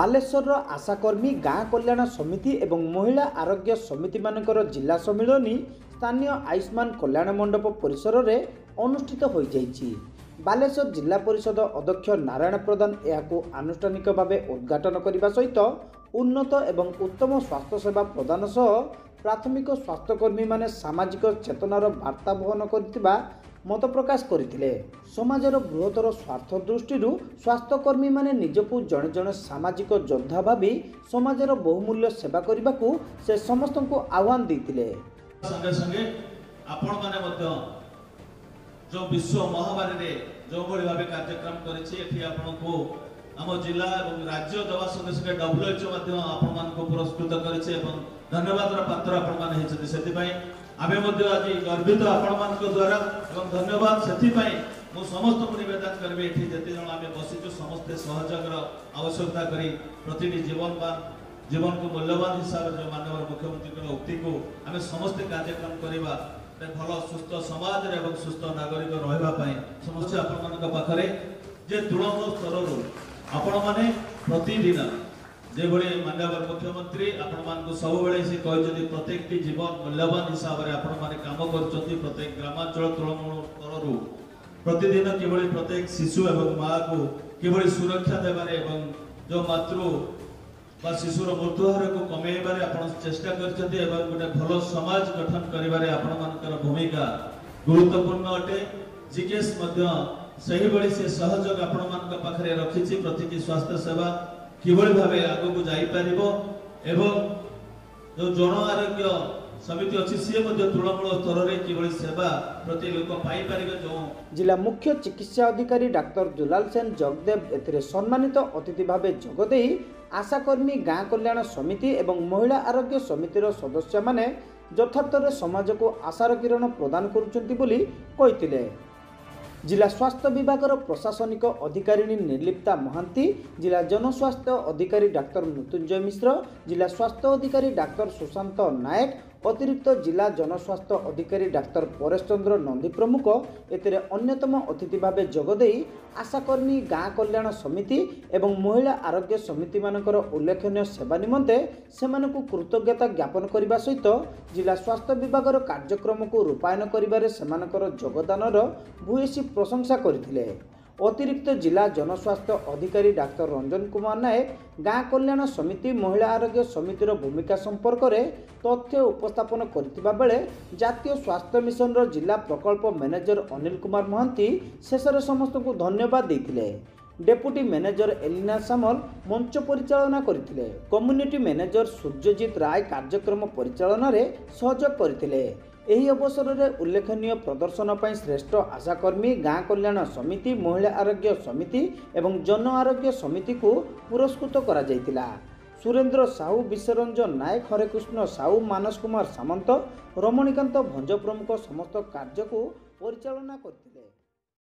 बालेश्वर आशाकर्मी गाँ कल्याण समिति एवं महिला आरोग्य समिति मानकर जिला सम्मिलनी स्थानीय आयुष्मान कल्याण मंडप परिसर में अनुष्ठित हो जाइछि। बालेश्वर जिला परिषद अध्यक्ष नारायण प्रधान यहां आनुष्ठानिक भाव उद्घाटन करने सहित उन्नत एवं उत्तम स्वास्थ्य सेवा प्रदान सह प्राथमिक स्वास्थ्यकर्मी माने सामाजिक चेतनार वार्ता वहन करथिबा मत प्रकाश करथिले। समाजर बृहत्तर स्वार्थ दृष्टि स्वास्थ्यकर्मी माने निजकु जड़े जड़े सामाजिक योद्धा भावी समाजर बहुमूल्य सेवा करने को से समस्त को आह्वान देथिले। संगे संगे आपण माने मध्य जो विश्व महामारी रे जो बड़ी भाव कार्यक्रम करिछि एठी आपण को आम जिला और राज्य दवा संगे संगे WHO माध्यम आपण मान को पुरस्कृत करिछि एवं धन्यवाद पात्र आपण मान हेछि। सेति पई आबे मध्य आज गर्वित आपण मान को द्वारा एवं धन्यवाद। सेति पई मु समस्त को निवेदन करबे एठी जति जण आमे बसिछु समस्त सहयोगर आवश्यकता करी प्रतिटी जीवन को मूल्यवान हिसाब जो माननीय मुख्यमंत्री उक्ति को आम समस्त कार्यक्रम करवा भल सुस्थ समाज एवं सुस्थ नागरिक रहा समस्त आपरे जे तृणमूल स्तर आपण मैंने प्रतिदिन जो माननीय मुख्यमंत्री आपण सब कहते प्रत्येक जीवन मूल्यवान हिसाब से आपण मैंने काम कर प्रत्येक ग्रामांचल तृणमूल स्तर प्रतिदिन किभली प्रत्येक शिशु एवं माँ को किभली सुरक्षा देवारे एवं जो मातृ बा शिशुर मृत्युहार को कमेबारे आपण चेष्टा करछथि एवं गोटे भल समाज गठन करिबारे आपण मानकर भूमिका गुरुत्वपूर्ण अटे। जिकेश मध्य सही बड़ी से सहयोग आपण मानक पाखरे रखिछि प्रतिटी स्वास्थ्य सेवा किभली भाबे आगो को जाई परिबो एवं जो जन आरोग्य समिति अच्छी सी तृणमूल स्तर में किभली सेवा प्रति लोक पाई परिबे। जो जिला मुख्य चिकित्सा अधिकारी डाक्टर दुलाल सेन जगदेव एथिरे सम्मानित अतिथि भावे जोगदे आशाकर्मी गाँ कल्याण समिति एवं महिला आरोग्य समितिर सदस्य माने यथार्थरे समाज को आशार किरण प्रदान करुछंती बोली कहिथिले। जिला स्वास्थ्य विभागर प्रशासनिक अधिकारी निर्लिप्ता महांती, जिला जनस्वास्थ्य अधिकारी डाक्टर मृत्युंजय मिश्र, जिला स्वास्थ्य अधिकारी डाक्टर सुशांत नायक, अतिरिक्त जिला जनस्वास्थ्य अधिकारी डाक्तर परेश चंद्र नंदी प्रमुख एतिरे अन्यतम अतिथि भावे जोगदे आशाकर्मी गाँ कल्याण समिति एवं महिला आरोग्य समिति मानकर उल्लेखनीय सेवा निमंते सेमानकु कृतज्ञता ज्ञापन करने सहित जिला स्वास्थ्य विभागर कार्यक्रम को रूपायन करिबारे सेमानकर योगदानर भूयसी प्रशंसा करथिले। अतिरिक्त जिला जनस्वास्थ्य अधिकारी डाक्टर रंजन कुमार नायक गाँ कल्याण समिति महिला आरोग्य समितिर भूमिका संपर्क में तथ्य उपस्थापन करथिबा बेले जातीय स्वास्थ्य मिशन जिला प्रकल्प मैनेजर अनिल कुमार महांती शेष समस्त को धन्यवाद देथिले। डेपुटी मैनेजर एलिना सामल मंच परिचालना करथिले। कम्युनिटी मैनेजर सूर्यजीत राय कार्यक्रम परिचालन में सहयोग करथिले। एही अवसर में उल्लेखनीय प्रदर्शन पर श्रेष्ठ आशाकर्मी गाँ कल्याण समिति महिला आरोग्य समिति एवं जन आरोग्य समिति को पुरस्कृत करा जायतिला। सुरेंद्र साहू, विश्वरंजन नायक, हरेकृष्ण साहू, मानस कुमार सामंत, रमणीकांत भंज प्रमुख समस्त कार्य को परिचालना करते।